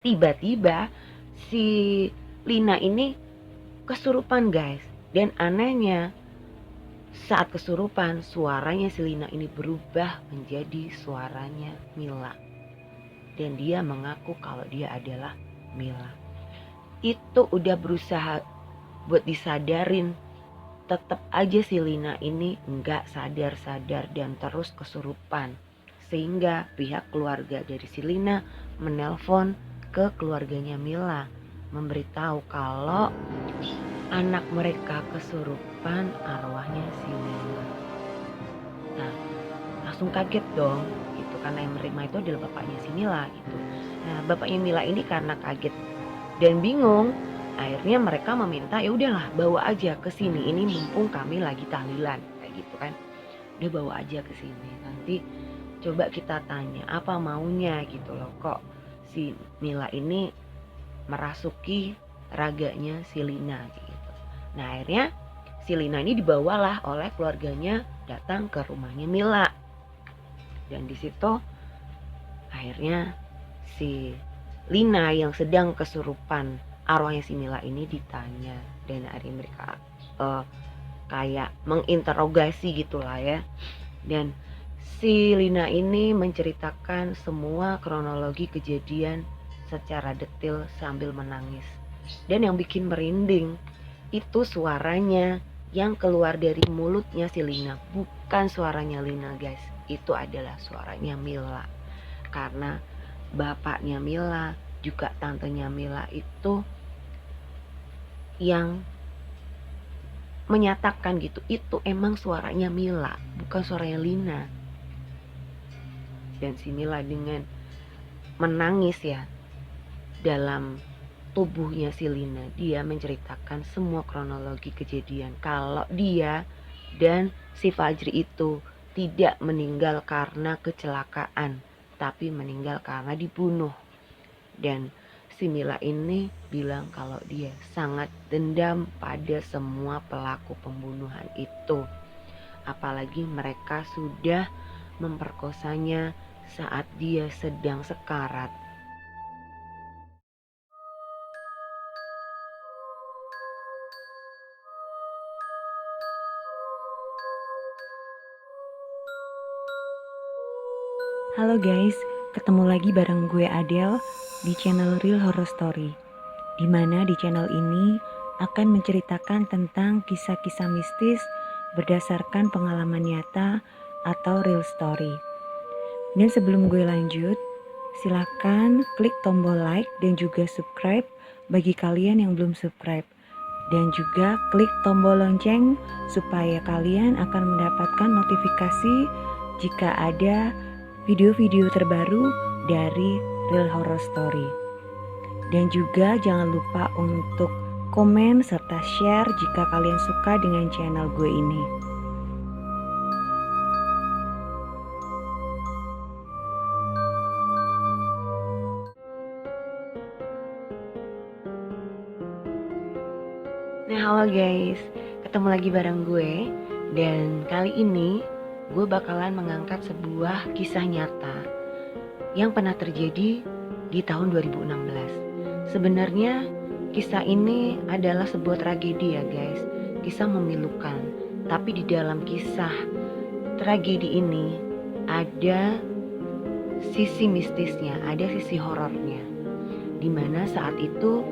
Tiba-tiba si Lina ini kesurupan guys. Dan anehnya saat kesurupan suaranya si Lina ini berubah menjadi suaranya Mila. Dan dia mengaku kalau dia adalah Mila. Itu udah berusaha buat disadarin, tetap aja si Lina ini nggak sadar-sadar dan terus kesurupan. Sehingga pihak keluarga dari si Lina menelpon ke keluarganya Mila, memberitahu kalau anak mereka kesurupan arwahnya si Mila. Nah, langsung kaget dong gitu, karena yang menerima itu adalah bapaknya si Mila gitu. Nah, bapaknya Mila ini karena kaget dan bingung, akhirnya mereka meminta ya udahlah bawa aja ke sini, ini mumpung kami lagi tahlilan kayak gitu kan. Udah bawa aja ke sini, nanti coba kita tanya apa maunya gitu loh, kok si Mila ini merasuki raganya si Lina gitu. Nah, akhirnya si Lina ini dibawalah oleh keluarganya datang ke rumahnya Mila. Dan di situ akhirnya si Lina yang sedang kesurupan arwahnya si Mila ini ditanya, dan akhirnya mereka kayak menginterogasi gitulah ya. Dan si Lina ini menceritakan semua kronologi kejadian secara detail sambil menangis. Dan yang bikin merinding itu suaranya yang keluar dari mulutnya si Lina, bukan suaranya Lina guys. Itu adalah suaranya Mila. Karena bapaknya Mila juga tantenya Mila itu yang menyatakan gitu, itu emang suaranya Mila, bukan suaranya Lina. Dan si Mila dengan menangis ya dalam tubuhnya si Lina, dia menceritakan semua kronologi kejadian kalau dia dan si Fajri itu tidak meninggal karena kecelakaan, tapi meninggal karena dibunuh. Dan si Mila ini bilang kalau dia sangat dendam pada semua pelaku pembunuhan itu. Apalagi mereka sudah memperkosanya saat dia sedang sekarat. Halo guys, ketemu lagi bareng gue Adele di channel Real Horror Story. Dimana di channel ini akan menceritakan tentang kisah-kisah mistis berdasarkan pengalaman nyata atau real story. Dan sebelum gue lanjut, silakan klik tombol like dan juga subscribe bagi kalian yang belum subscribe. Dan juga klik tombol lonceng supaya kalian akan mendapatkan notifikasi jika ada video-video terbaru dari Real Horror Story. Dan juga jangan lupa untuk komen serta share jika kalian suka dengan channel gue ini. Nah, halo guys, ketemu lagi bareng gue. Dan kali ini gue bakalan mengangkat sebuah kisah nyata yang pernah terjadi di tahun 2016. Sebenarnya kisah ini adalah sebuah tragedi ya guys, kisah memilukan. Tapi di dalam kisah tragedi ini ada sisi mistisnya, ada sisi horornya. Dimana saat itu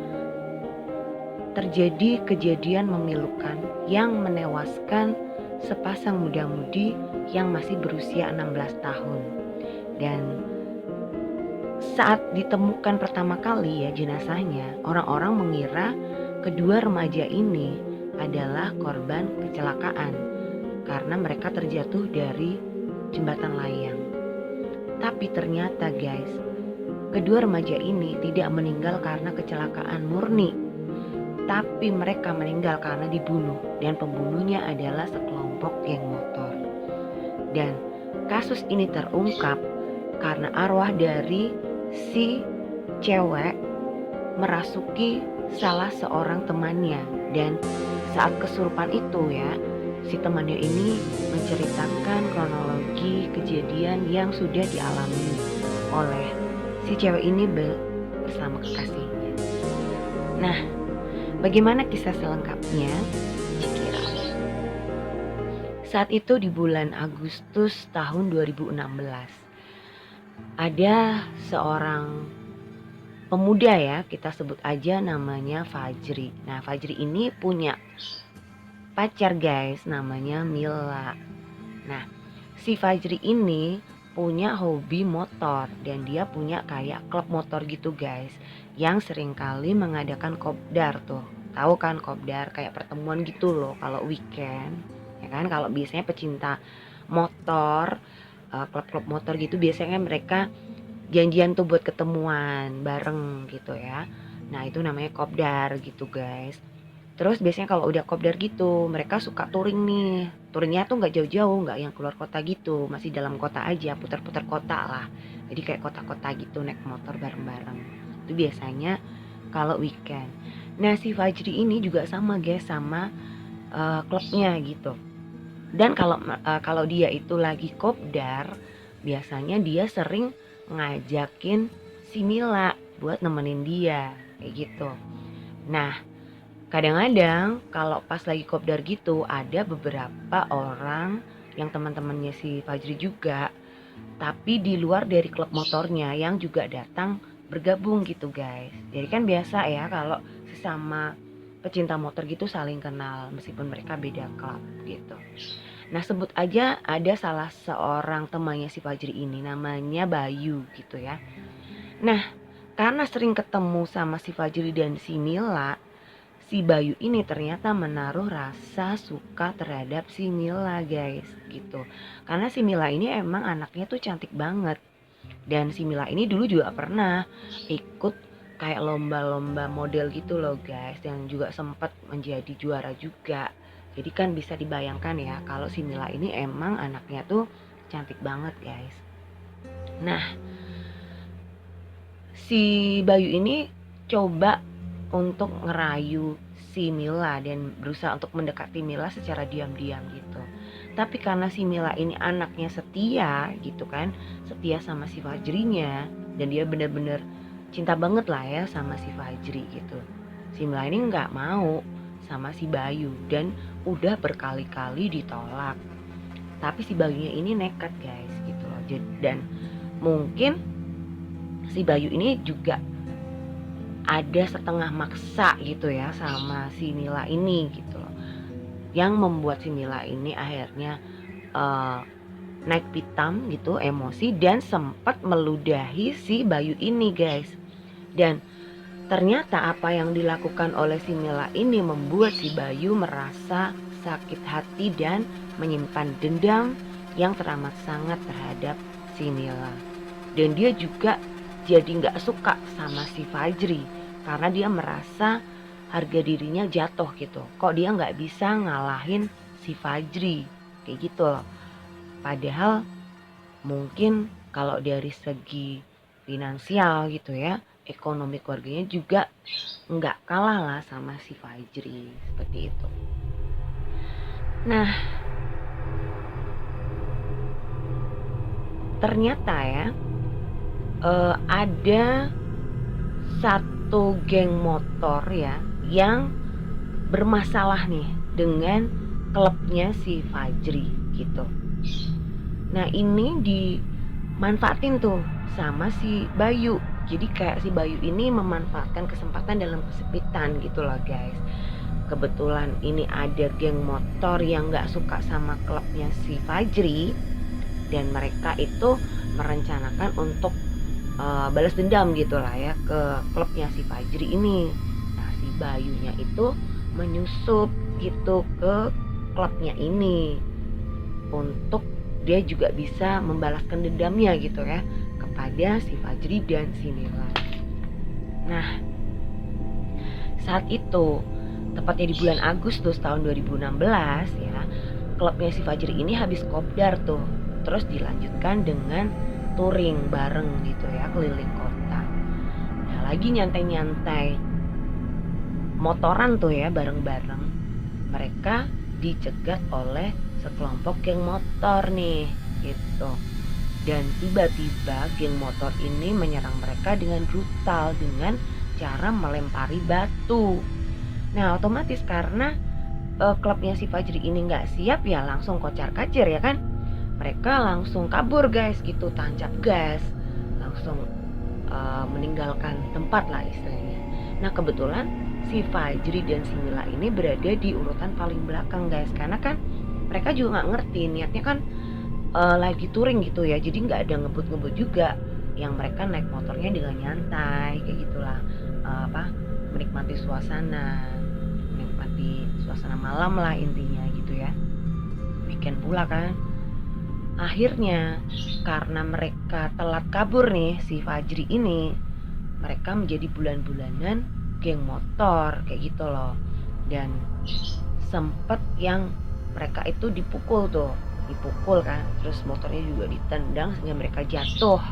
terjadi kejadian memilukan yang menewaskan sepasang muda-mudi yang masih berusia 16 tahun. Dan saat ditemukan pertama kali ya jenazahnya, orang-orang mengira kedua remaja ini adalah korban kecelakaan karena mereka terjatuh dari jembatan layang. Tapi ternyata guys, kedua remaja ini tidak meninggal karena kecelakaan murni, tapi mereka meninggal karena dibunuh, dan pembunuhnya adalah sekelompok geng motor. Dan kasus ini terungkap karena arwah dari si cewek merasuki salah seorang temannya. Dan saat kesurupan itu ya, si temannya ini menceritakan kronologi kejadian yang sudah dialami oleh si cewek ini bersama kekasihnya. Nah, bagaimana kisah selengkapnya? Cikira. Saat itu di bulan Agustus tahun 2016, ada seorang pemuda ya, kita sebut aja namanya Fajri. Nah, Fajri ini punya pacar guys, namanya Mila. Nah, si Fajri ini punya hobi motor dan dia punya kayak klub motor gitu guys, yang seringkali mengadakan kopdar tuh. Tahu kan kopdar, kayak pertemuan gitu loh kalau weekend. Ya kan, kalau biasanya pecinta motor, klub-klub motor gitu biasanya mereka janjian tuh buat ketemuan bareng gitu ya. Nah, itu namanya kopdar gitu guys. Terus biasanya kalau udah kopdar gitu, mereka suka touring nih. Touringnya tuh nggak jauh-jauh, nggak yang keluar kota gitu, masih dalam kota aja, putar-putar kota lah. Jadi kayak kota-kota gitu naik motor bareng-bareng. Itu biasanya kalau weekend. Nah, si Fajri ini juga sama guys, sama klubnya gitu. Dan kalau dia itu lagi kopdar, biasanya dia sering ngajakin si Mila buat nemenin dia kayak gitu. Nah, kadang-kadang kalau pas lagi kopdar gitu ada beberapa orang yang teman-temannya si Fajri juga, tapi di luar dari klub motornya yang juga datang bergabung gitu guys. Jadi kan biasa ya kalau sesama pecinta motor gitu saling kenal meskipun mereka beda klub gitu. Nah, sebut aja ada salah seorang temannya si Fajri ini namanya Bayu gitu ya. Nah, karena sering ketemu sama si Fajri dan si Mila, si Bayu ini ternyata menaruh rasa suka terhadap si Mila guys gitu. Karena si Mila ini emang anaknya tuh cantik banget. Dan si Mila ini dulu juga pernah ikut kayak lomba-lomba model gitu loh guys, yang juga sempat menjadi juara juga. Jadi kan bisa dibayangkan ya kalau si Mila ini emang anaknya tuh cantik banget guys. Nah, si Bayu ini coba untuk ngerayu si Mila dan berusaha untuk mendekati Mila secara diam-diam gitu. Tapi karena si Mila ini anaknya setia gitu kan, setia sama si Fajrinya, dan dia bener-bener cinta banget lah ya sama si Fajri gitu. Si Mila ini nggak mau sama si Bayu dan udah berkali-kali ditolak. Tapi si Bayunya ini nekat guys gitu loh. Dan mungkin si Bayu ini juga ada setengah maksa gitu ya sama si Mila ini gitu loh, yang membuat si Mila ini akhirnya naik pitam gitu, emosi, dan sempat meludahi si Bayu ini guys. Dan ternyata apa yang dilakukan oleh si Mila ini membuat si Bayu merasa sakit hati dan menyimpan dendam yang teramat sangat terhadap si Mila. Dan dia juga jadi gak suka sama si Fajri karena dia merasa harga dirinya jatuh gitu. Kok dia gak bisa ngalahin si Fajri kayak gitu loh. Padahal mungkin kalau dari segi finansial gitu ya, ekonomi keluarganya juga nggak kalah lah sama si Fajri, seperti itu. Nah, ternyata ya ada satu geng motor ya yang bermasalah nih dengan klubnya si Fajri gitu. Nah, ini dimanfaatin tuh sama si Bayu. Jadi kayak si Bayu ini memanfaatkan kesempatan dalam kesempitan gitu loh guys. Kebetulan ini ada geng motor yang gak suka sama klubnya si Fajri, dan mereka itu merencanakan untuk balas dendam gitu lah ya ke klubnya si Fajri ini. Nah, si Bayunya itu menyusup gitu ke klubnya ini untuk dia juga bisa membalaskan dendamnya gitu ya kepada si Fajri dan si Mila. Nah, saat itu tepatnya di bulan Agustus tahun 2016 ya, klubnya si Fajri ini habis kopdar tuh, terus dilanjutkan dengan touring bareng gitu ya keliling kota. Nah, lagi nyantai-nyantai motoran tuh ya bareng-bareng, mereka dicegat oleh sekelompok geng motor nih gitu. Dan tiba-tiba geng motor ini menyerang mereka dengan brutal dengan cara melempari batu. Nah otomatis karena klubnya si Fajri ini nggak siap ya langsung kocar-kacir ya kan. Mereka langsung kabur guys gitu, tancap gas, langsung meninggalkan tempat lah istilahnya. Nah kebetulan si Fajri dan si Mila ini berada di urutan paling belakang guys, karena kan mereka juga nggak ngerti niatnya kan lagi touring gitu ya, jadi nggak ada ngebut-ngebut juga, yang mereka naik motornya dengan nyantai kayak gitulah, menikmati suasana malam lah intinya gitu ya, weekend pula kan. Akhirnya karena mereka telat kabur nih si Fajri ini, mereka menjadi bulan-bulanan geng motor kayak gitu loh. Dan sempet yang mereka itu dipukul kan, terus motornya juga ditendang sehingga mereka jatuh.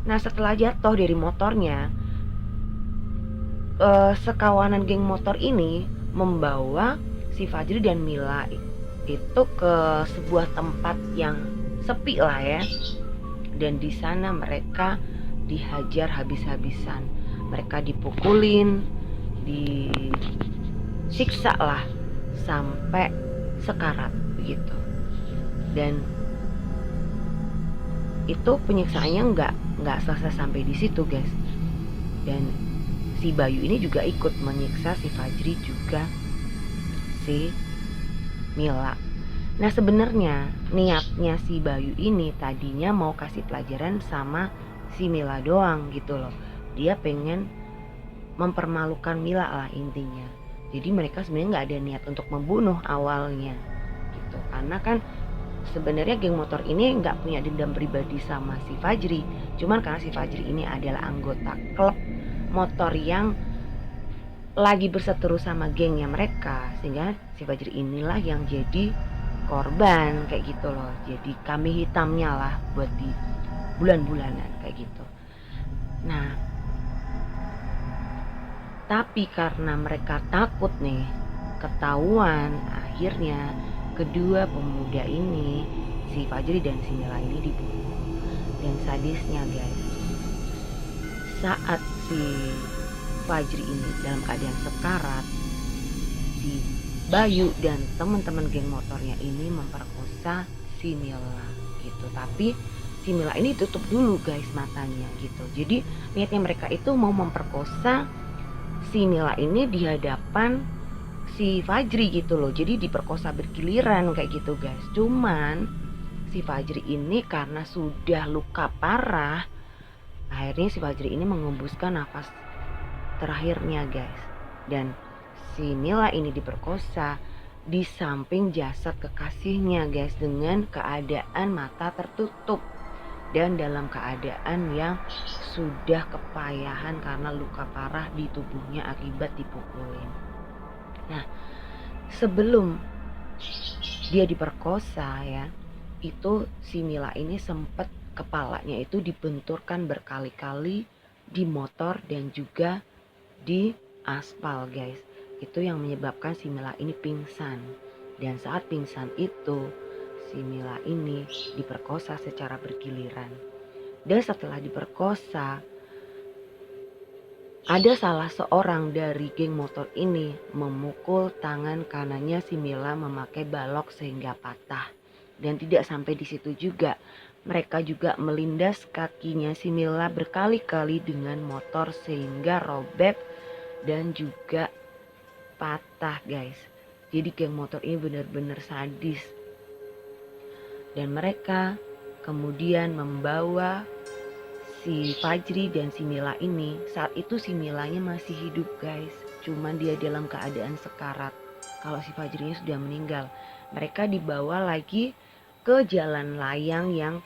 Nah setelah jatuh dari motornya, sekawanan geng motor ini membawa si Fajri dan Mila itu ke sebuah tempat yang sepi lah ya, dan di sana mereka dihajar habis-habisan, mereka dipukulin, disiksa lah sampai sekarat begitu. Dan itu penyiksaannya nggak selesai sampai di situ guys. Dan si Bayu ini juga ikut menyiksa si Fajri juga si Mila. Nah sebenarnya niatnya si Bayu ini tadinya mau kasih pelajaran sama si Mila doang gitu loh. Dia pengen mempermalukan Mila lah intinya. Jadi mereka sebenarnya nggak ada niat untuk membunuh awalnya gitu. Karena kan sebenarnya geng motor ini nggak punya dendam pribadi sama si Fajri. Cuman karena si Fajri ini adalah anggota klub motor yang lagi berseteru sama gengnya mereka, sehingga si Fajri inilah yang jadi korban kayak gitu loh. Jadi kambing hitamnya lah buat di bulan-bulanan kayak gitu. Nah tapi karena mereka takut nih ketahuan, akhirnya kedua pemuda ini, si Fajri dan si Mila ini dibunuh. Dan sadisnya guys, saat si Fajri ini dalam keadaan sekarat, si Bayu dan teman-teman geng motornya ini memperkosa si Mila gitu. Tapi si Mila ini tutup dulu guys matanya gitu. Jadi niatnya mereka itu mau memperkosa si Mila ini di hadapan si Fajri gitu loh. Jadi diperkosa bergiliran kayak gitu guys. Cuman si Fajri ini karena sudah luka parah, akhirnya si Fajri ini mengembuskan nafas terakhirnya guys. Dan si Mila ini diperkosa di samping jasad kekasihnya guys, dengan keadaan mata tertutup dan dalam keadaan yang sudah kepayahan karena luka parah di tubuhnya akibat dipukulin. Nah sebelum dia diperkosa ya, itu si Mila ini sempat kepalanya itu dibenturkan berkali-kali di motor dan juga di aspal guys. Itu yang menyebabkan si Mila ini pingsan. Dan saat pingsan itu si Mila ini diperkosa secara bergiliran. Dan setelah diperkosa, ada salah seorang dari geng motor ini memukul tangan kanannya si Mila memakai balok sehingga patah. Dan tidak sampai di situ juga, mereka juga melindas kakinya si Mila berkali-kali dengan motor sehingga robek dan juga patah guys. Jadi geng motor ini benar-benar sadis. Dan mereka kemudian membawa si Fajri dan si Mila ini. Saat itu si Milanya masih hidup guys, cuman dia dalam keadaan sekarat. Kalau si Fajrinya sudah meninggal. Mereka dibawa lagi ke jalan layang yang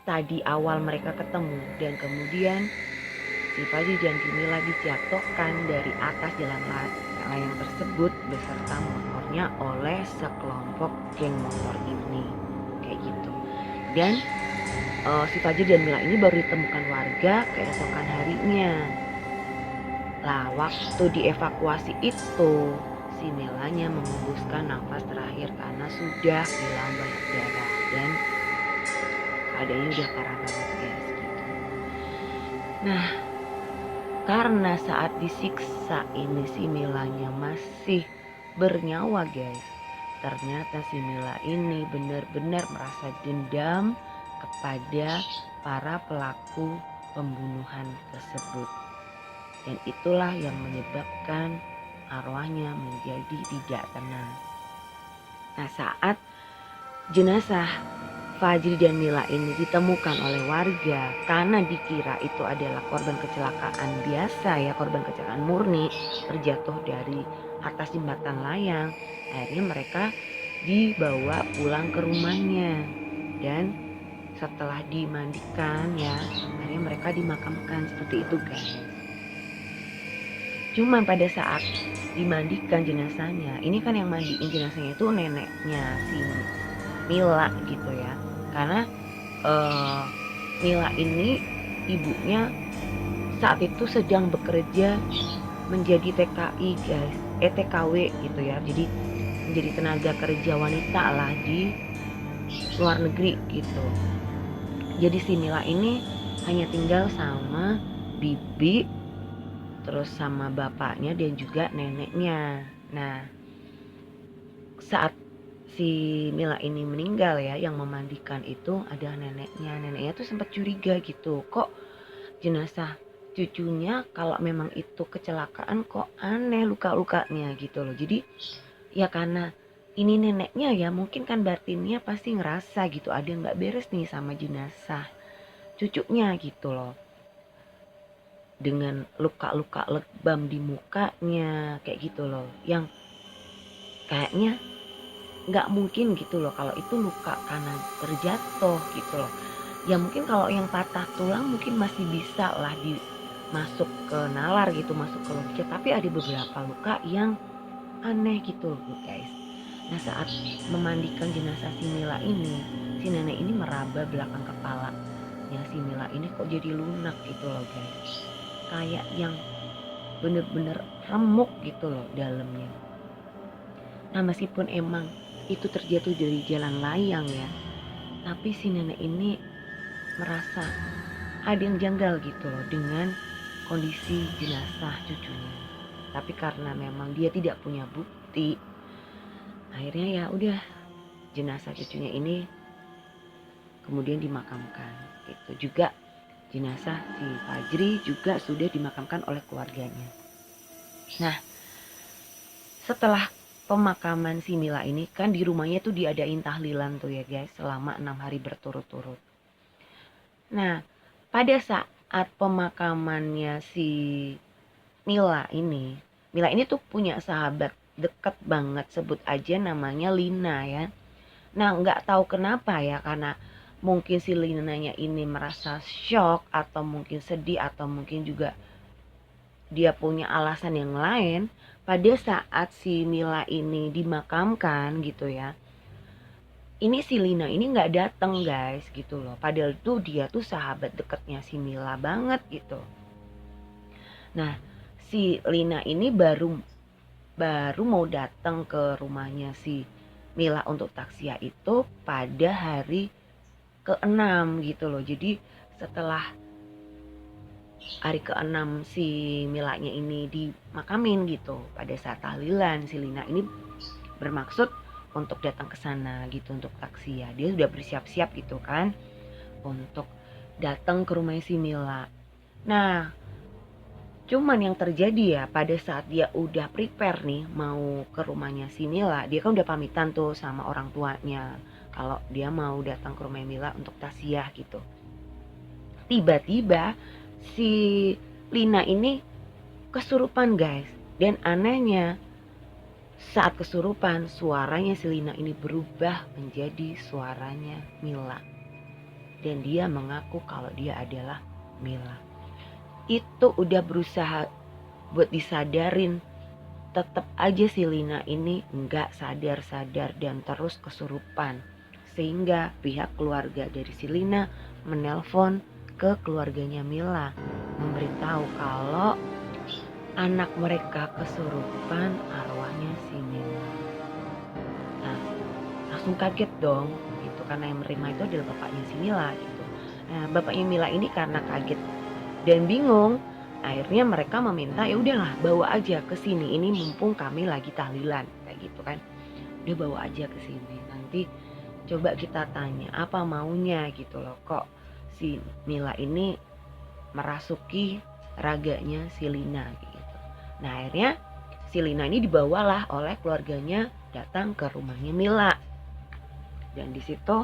tadi awal mereka ketemu. Dan kemudian si Fajri dan si Mila dijatuhkan dari atas jalan layang tersebut beserta motornya oleh sekelompok geng motor ini kayak gitu. Dan si Fajri dan Mila ini baru ditemukan warga keesokan harinya. Lah waktu dievakuasi itu si Milanya mengembuskan nafas terakhir karena sudah hilang banyak darah. Dan keadaannya udah parah banget guys gitu. Nah, karena saat disiksa ini si Milanya masih bernyawa guys. Ternyata si Mila ini benar-benar merasa dendam kepada para pelaku pembunuhan tersebut. Dan itulah yang menyebabkan arwahnya menjadi tidak tenang. Nah, saat jenazah Fajri dan Mila ini ditemukan oleh warga karena dikira itu adalah korban kecelakaan biasa ya, korban kecelakaan murni terjatuh dari atas jembatan layang. Akhirnya mereka dibawa pulang ke rumahnya dan setelah dimandikan ya, akhirnya mereka dimakamkan seperti itu guys. Cuman pada saat dimandikan jenazahnya, ini kan yang mandiin jenazahnya itu neneknya si Mila gitu ya. Karena Mila ini ibunya saat itu sedang bekerja menjadi TKI guys, TKW gitu ya. Jadi menjadi tenaga kerja wanita lah di luar negeri gitu. Jadi si Mila ini hanya tinggal sama bibi, terus sama bapaknya dan juga neneknya. Nah, saat si Mila ini meninggal ya, yang memandikan itu adalah neneknya. Neneknya tuh sempat curiga gitu, kok jenazah cucunya kalau memang itu kecelakaan kok aneh luka-lukanya gitu loh. Jadi ya karena ini neneknya ya, mungkin kan batinnya pasti ngerasa gitu ada yang nggak beres nih sama jenazah cucunya gitu loh. Dengan luka-luka lebam di mukanya kayak gitu loh, yang kayaknya nggak mungkin gitu loh kalau itu luka karena terjatuh gitu loh. Ya mungkin kalau yang patah tulang mungkin masih bisa lah masuk ke nalar gitu, masuk ke logika. Tapi ada beberapa luka yang aneh gitu loh guys. Nah saat memandikan jenazah si Mila ini, si nenek ini meraba belakang kepala ya si Mila ini kok jadi lunak gitu loh guys. Kayak yang bener-bener remuk gitu loh dalamnya. Nah meskipun emang itu terjatuh dari jalan layang ya, tapi si nenek ini merasa ada yang janggal gitu loh dengan kondisi jenazah cucunya. Tapi karena memang dia tidak punya bukti, akhirnya ya udah jenazah cucunya ini kemudian dimakamkan. Itu juga jenazah si Fajri juga sudah dimakamkan oleh keluarganya. Nah, setelah pemakaman si Mila ini kan di rumahnya tuh diadain tahlilan tuh ya guys selama 6 hari berturut-turut. Nah, pada saat pemakamannya si Mila ini tuh punya sahabat deket banget, sebut aja namanya Lina ya. Nah, nggak tahu kenapa ya, karena mungkin si Linanya ini merasa shock atau mungkin sedih atau mungkin juga dia punya alasan yang lain. Pada saat si Mila ini dimakamkan gitu ya, ini si Lina ini nggak datang guys gitu loh. Padahal tuh dia tuh sahabat dekatnya si Mila banget gitu. Nah si Lina ini baru mau datang ke rumahnya si Mila untuk takziah itu pada hari ke-6 gitu loh. Jadi setelah hari ke-6 si Milanya ini dimakamin gitu, pada saat tahlilan si Lina ini bermaksud untuk datang ke sana gitu untuk takziah. Dia sudah bersiap-siap gitu kan untuk datang ke rumah si Mila. Nah, cuman yang terjadi ya pada saat dia udah prepare nih mau ke rumahnya si Mila, dia kan udah pamitan tuh sama orang tuanya kalau dia mau datang ke rumah Mila untuk takziah gitu. Tiba-tiba si Lina ini kesurupan guys, dan anehnya saat kesurupan suaranya si Lina ini berubah menjadi suaranya Mila, dan dia mengaku kalau dia adalah Mila. Itu udah berusaha buat disadarin, tetap aja si Lina ini nggak sadar-sadar dan terus kesurupan, sehingga pihak keluarga dari si Lina menelpon ke keluarganya Mila memberitahu kalau anak mereka kesurupan arwahnya si Mila. Nah langsung kaget dong gitu karena yang menerima itu adalah bapaknya si Mila gitu. Nah, bapaknya Mila ini karena kaget dan bingung, akhirnya mereka meminta, ya udahlah bawa aja ke sini, ini mumpung kami lagi tahlilan kayak gitu kan. Udah bawa aja ke sini, nanti coba kita tanya apa maunya gitu loh, kok si Mila ini merasuki raganya si Lina gitu. Nah, akhirnya si Lina ini dibawalah oleh keluarganya datang ke rumahnya Mila. Dan di situ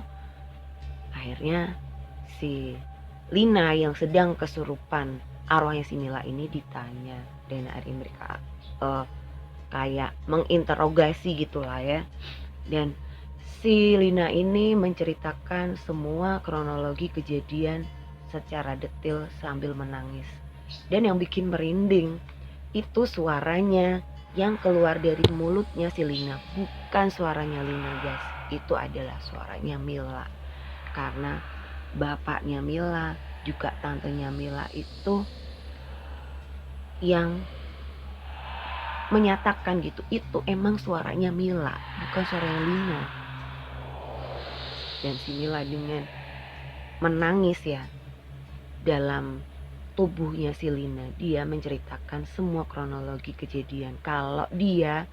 akhirnya si Lina yang sedang kesurupan arwahnya si Mila ini ditanya, dan akhirnya mereka kayak menginterogasi gitulah ya. Dan si Lina ini menceritakan semua kronologi kejadian secara detail sambil menangis. Dan yang bikin merinding itu suaranya yang keluar dari mulutnya si Lina, bukan suaranya Lina guys, itu adalah suaranya Mila. Karena bapaknya Mila juga tantenya Mila itu yang menyatakan gitu, itu emang suaranya Mila, bukan suaranya Lina. Dan si Mila dengan menangis ya dalam tubuhnya si Lina, dia menceritakan semua kronologi kejadian kalau dia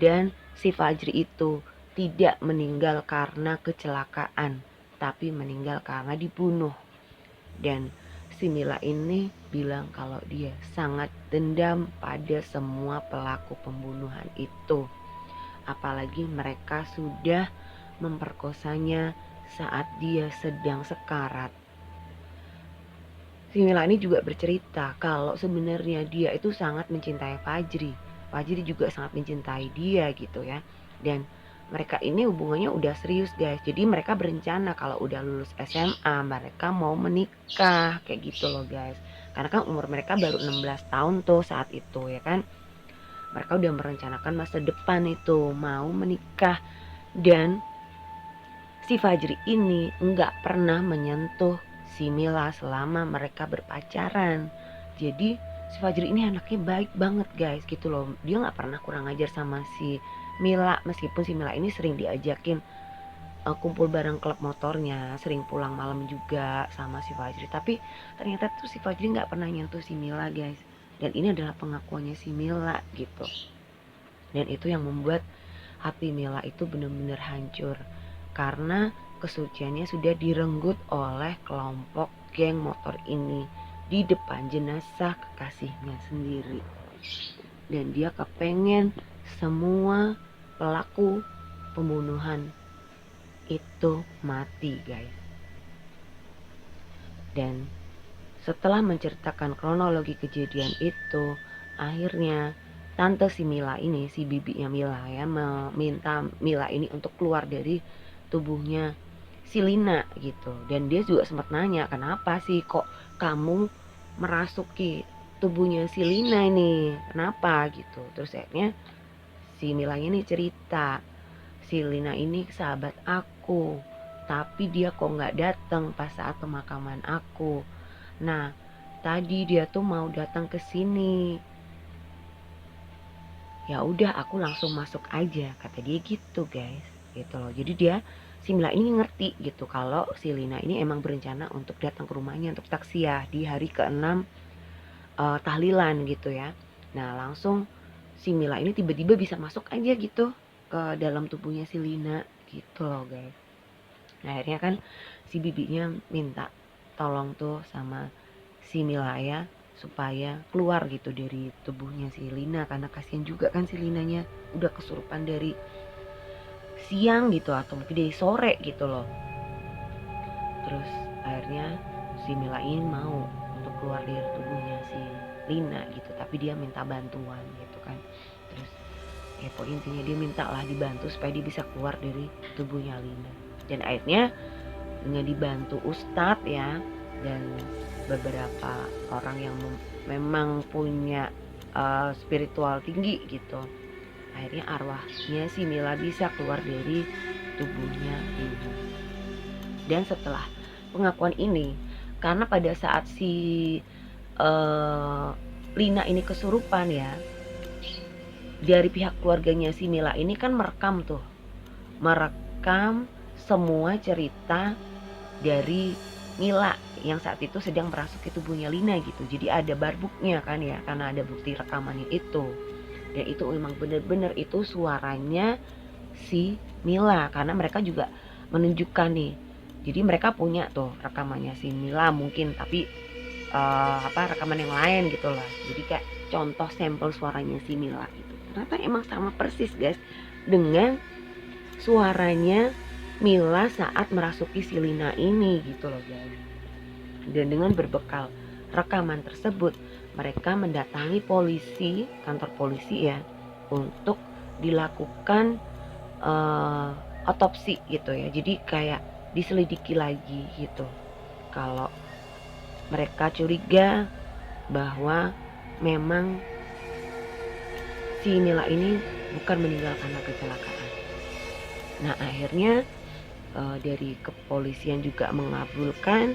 dan si Fajri itu tidak meninggal karena kecelakaan, tapi meninggal karena dibunuh. Dan si Mila ini bilang kalau dia sangat dendam pada semua pelaku pembunuhan itu, apalagi mereka sudah memperkosanya saat dia sedang sekarat. Si Mila ini juga bercerita kalau sebenarnya dia itu sangat mencintai Fajri. Fajri juga sangat mencintai dia gitu ya. Dan mereka ini hubungannya udah serius guys. Jadi mereka berencana kalau udah lulus SMA mereka mau menikah kayak gitu loh guys. Karena kan umur mereka baru 16 tahun tuh saat itu ya kan. Mereka udah merencanakan masa depan itu, mau menikah. Dan si Fajri ini nggak pernah menyentuh si Mila selama mereka berpacaran. Jadi si Fajri ini anaknya baik banget guys gitu loh. Dia gak pernah kurang ajar sama si Mila, meskipun si Mila ini sering diajakin kumpul bareng klub motornya, sering pulang malam juga sama si Fajri. Tapi ternyata tuh si Fajri gak pernah nyentuh si Mila guys. Dan ini adalah pengakuannya si Mila gitu. Dan itu yang membuat hati Mila itu benar-benar hancur, karena kesuciannya sudah direnggut oleh kelompok geng motor ini di depan jenazah kekasihnya sendiri. Dan dia kepengen semua pelaku pembunuhan itu mati guys. Dan setelah menceritakan kronologi kejadian itu, akhirnya tante si Mila ini, si bibinya Mila ya, meminta Mila ini untuk keluar dari tubuhnya si Lina gitu. Dan dia juga sempat nanya, kenapa sih kok kamu merasuki tubuhnya si Lina ini, kenapa gitu. Terus akhirnya si Mila ini cerita, si Lina ini sahabat aku, tapi dia kok nggak datang pas saat pemakaman aku. Nah tadi dia tuh mau datang ke sini, ya udah aku langsung masuk aja, kata dia gitu guys gitu loh. Jadi dia si Mila ini ngerti gitu kalau si Lina ini emang berencana untuk datang ke rumahnya untuk taksiyah di hari ke-6 tahlilan gitu ya. Nah langsung si Mila ini tiba-tiba bisa masuk aja gitu ke dalam tubuhnya si Lina gitu loh guys. Nah akhirnya kan si bibinya minta tolong tuh sama si Mila ya, supaya keluar gitu dari tubuhnya si Lina, karena kasihan juga kan si Linanya udah kesurupan dari siang gitu atau mungkin dari sore gitu loh. Terus akhirnya si Mila ini mau untuk keluar dari tubuhnya si Lina gitu, tapi dia minta bantuan gitu kan. Terus ya pokoknya intinya dia minta lah dibantu supaya dia bisa keluar dari tubuhnya Lina. Dan akhirnya dengan dibantu Ustadz ya dan beberapa orang yang memang punya spiritual tinggi gitu, akhirnya arwahnya si Mila bisa keluar dari tubuhnya ini. Dan setelah pengakuan ini, karena pada saat si Lina ini kesurupan ya, dari pihak keluarganya si Mila ini kan merekam semua cerita dari Mila yang saat itu sedang merasuki tubuhnya Lina gitu. Jadi ada barbuknya kan ya, karena ada bukti rekamannya itu. Dan itu memang benar-benar itu suaranya si Mila, karena mereka juga menunjukkan nih. Jadi mereka punya tuh rekamannya si Mila mungkin, tapi rekaman yang lain gitu lah. Jadi kayak contoh sampel suaranya si Mila itu. Ternyata emang sama persis guys dengan suaranya Mila saat merasuki si Lina ini gitu loh guys. Dan dengan berbekal rekaman tersebut, mereka mendatangi polisi, kantor polisi ya, untuk dilakukan otopsi gitu ya. Jadi kayak diselidiki lagi gitu. Kalau mereka curiga bahwa memang si Mila ini bukan meninggal karena kecelakaan. Nah akhirnya dari kepolisian juga mengabulkan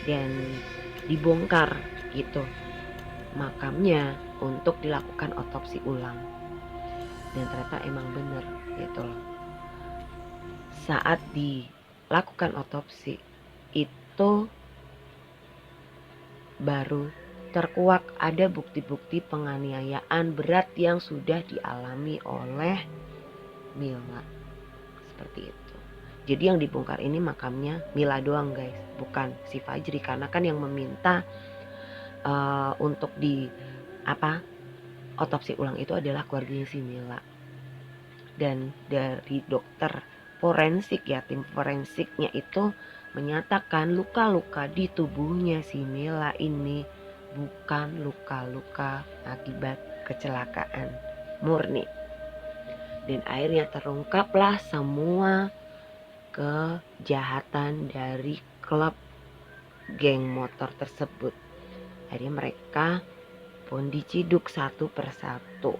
dan dibongkar gitu makamnya untuk dilakukan otopsi ulang. Dan ternyata emang bener gitu loh. Saat dilakukan otopsi itu baru terkuak ada bukti-bukti penganiayaan berat yang sudah dialami oleh Mila. Seperti itu. Jadi yang dibongkar ini makamnya Mila doang guys, bukan si Fajri, karena kan yang meminta untuk otopsi ulang itu adalah keluarganya si Mila. Dan dari dokter forensik ya, tim forensiknya itu menyatakan luka-luka di tubuhnya si Mila ini bukan luka-luka akibat kecelakaan murni. Dan akhirnya terungkaplah semua kejahatan dari klub geng motor tersebut. Akhirnya mereka pun diciduk satu persatu.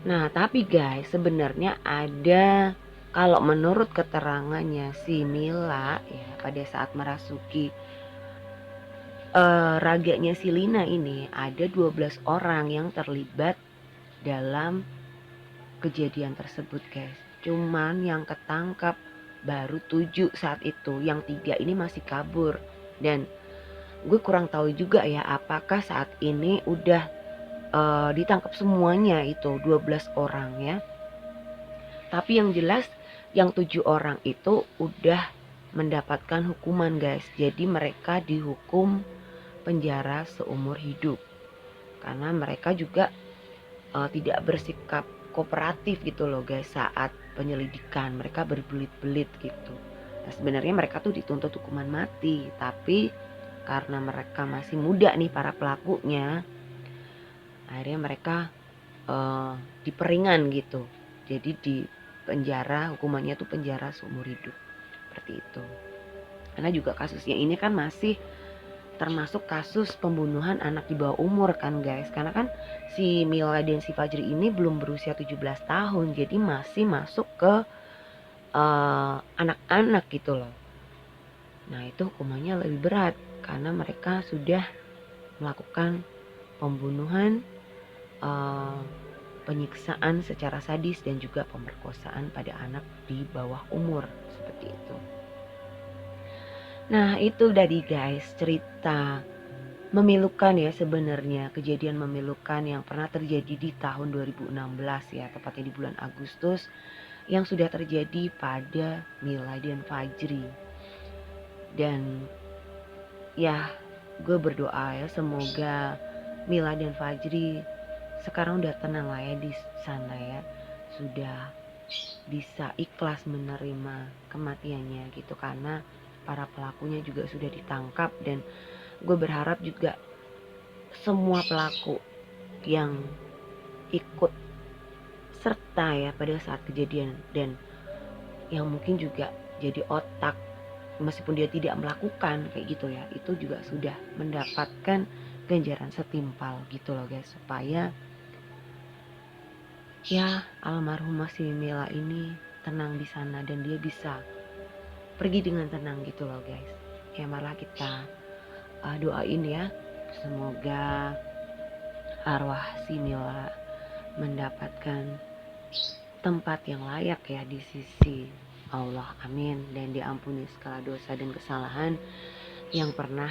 Nah tapi guys, sebenarnya ada, kalau menurut keterangannya si Mila ya, pada saat merasuki raganya si Lina ini, ada 12 orang yang terlibat dalam kejadian tersebut guys. Cuman yang ketangkap baru 7 saat itu, yang 3 ini masih kabur. Dan gue kurang tahu juga ya apakah saat ini udah ditangkap semuanya itu 12 orang ya. Tapi yang jelas yang 7 orang itu udah mendapatkan hukuman guys. Jadi mereka dihukum penjara seumur hidup. Karena mereka juga tidak bersikap kooperatif gitu loh guys saat penyelidikan. Mereka berbelit-belit gitu. Nah, sebenarnya mereka tuh dituntut hukuman mati, tapi karena mereka masih muda nih para pelakunya, akhirnya mereka diperingan gitu. Jadi di penjara, hukumannya tuh penjara seumur hidup. Seperti itu. Karena juga kasusnya ini kan masih termasuk kasus pembunuhan anak di bawah umur kan guys. Karena kan si Mila dan si Fajri ini belum berusia 17 tahun. Jadi masih masuk ke anak-anak gitu loh. Nah itu hukumannya lebih berat karena mereka sudah melakukan pembunuhan, penyiksaan secara sadis dan juga pemerkosaan pada anak di bawah umur. Seperti itu. Nah itu tadi guys cerita memilukan ya, sebenarnya kejadian memilukan yang pernah terjadi di tahun 2016 ya, tepatnya di bulan Agustus, yang sudah terjadi pada Mila dan Fajri. Dan ya gue berdoa ya semoga Mila dan Fajri sekarang udah tenang lah ya di sana ya, sudah bisa ikhlas menerima kematiannya gitu, karena para pelakunya juga sudah ditangkap. Dan gue berharap juga semua pelaku yang ikut serta ya pada saat kejadian dan yang mungkin juga jadi otak meskipun dia tidak melakukan kayak gitu ya, itu juga sudah mendapatkan ganjaran setimpal gitu loh guys, supaya ya almarhumah si Mila ini tenang di sana dan dia bisa pergi dengan tenang gitu loh guys. Ya malah kita doain ya semoga arwah si Mila mendapatkan tempat yang layak ya di sisi Allah, amin, dan diampuni segala dosa dan kesalahan yang pernah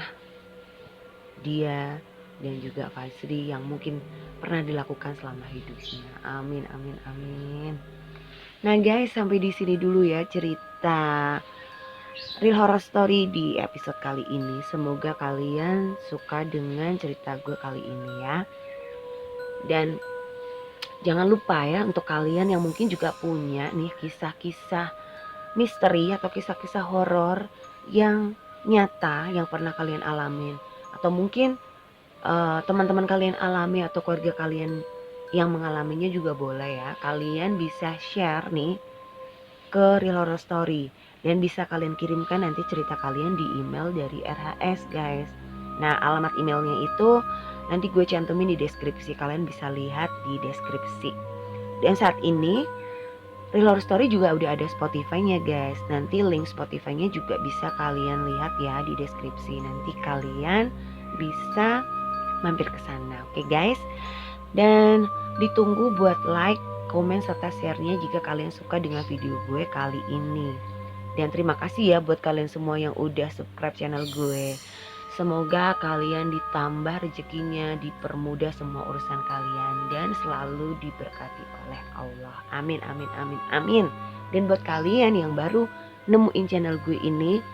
dia dan juga Fajri yang mungkin pernah dilakukan selama hidupnya. Amin, amin, amin. Nah guys, sampai di sini dulu ya cerita Real Horror Story di episode kali ini. Semoga kalian suka dengan cerita gue kali ini ya. Dan jangan lupa ya untuk kalian yang mungkin juga punya nih kisah-kisah misteri atau kisah-kisah horor yang nyata yang pernah kalian alamin, atau mungkin teman-teman kalian alami atau keluarga kalian yang mengalaminya juga boleh ya. Kalian bisa share nih ke Real Horror Story dan bisa kalian kirimkan nanti cerita kalian di email dari RHS guys. Nah alamat emailnya itu nanti gue cantumin di deskripsi, kalian bisa lihat di deskripsi. Dan saat ini Real Horror Story juga udah ada Spotify-nya guys. Nanti link Spotify-nya juga bisa kalian lihat ya di deskripsi. Nanti kalian bisa mampir ke sana. Oke guys. Dan ditunggu buat like, komen serta share-nya jika kalian suka dengan video gue kali ini. Dan terima kasih ya buat kalian semua yang udah subscribe channel gue. Semoga kalian ditambah rezekinya, dipermudah semua urusan kalian dan selalu diberkati oleh Allah. Amin, amin, amin, amin. Dan buat kalian yang baru nemuin channel gue ini,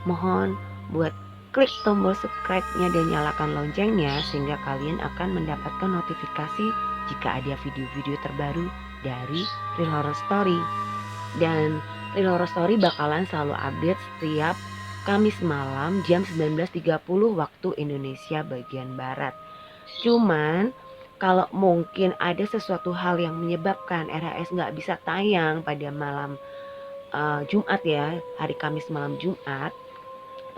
mohon buat klik tombol subscribe-nya dan nyalakan loncengnya sehingga kalian akan mendapatkan notifikasi jika ada video-video terbaru dari Real Horror Story. Dan Real Horror Story bakalan selalu update setiap Kamis malam jam 19.30 waktu Indonesia bagian Barat. Cuman kalau mungkin ada sesuatu hal yang menyebabkan RHS nggak bisa tayang pada malam Jumat ya, hari Kamis malam Jumat,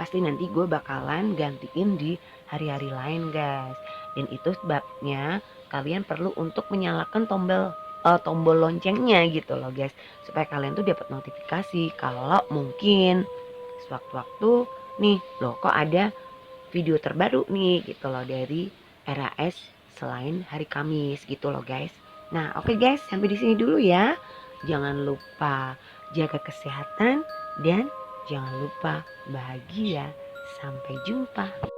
pasti nanti gue bakalan gantiin di hari-hari lain guys. Dan itu sebabnya kalian perlu untuk menyalakan tombol loncengnya gitu loh guys, supaya kalian tuh dapat notifikasi kalau mungkin sewaktu-waktu nih loh kok ada video terbaru nih gitu loh dari RAS selain hari Kamis gitu loh guys. Nah oke guys, sampai di sini dulu ya. Jangan lupa jaga kesehatan dan jangan lupa bahagia. Sampai jumpa.